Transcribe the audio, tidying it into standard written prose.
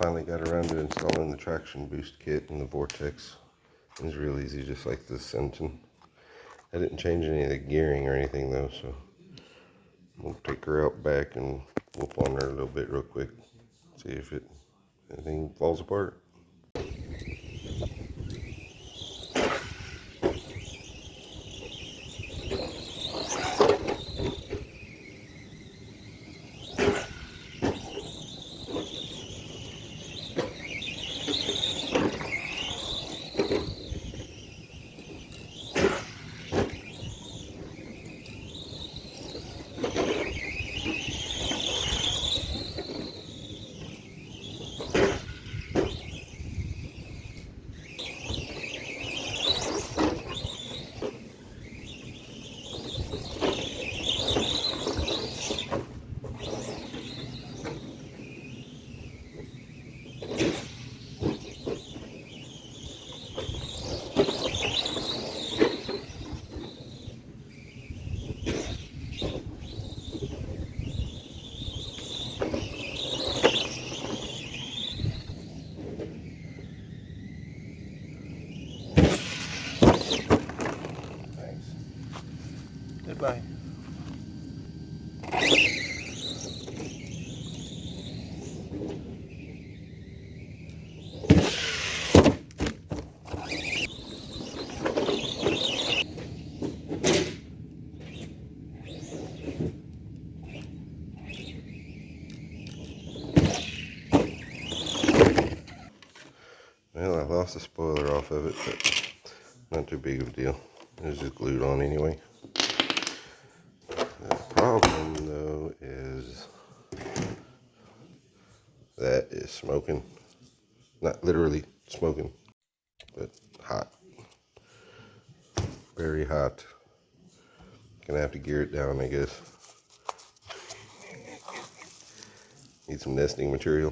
finally got around to installing the traction boost kit in the Vorteks. It was real easy, just like this engine. I didn't change any of the gearing or anything though, so we'll take her out back and whoop on her a little bit real quick. See if anything falls apart. Goodbye. Well, I lost the spoiler off of it, but not too big of a deal. It was just glued on anyway. The problem though is that is smoking. Not literally smoking, but hot. Very hot. Gonna have to gear it down, I guess. Need some nesting material.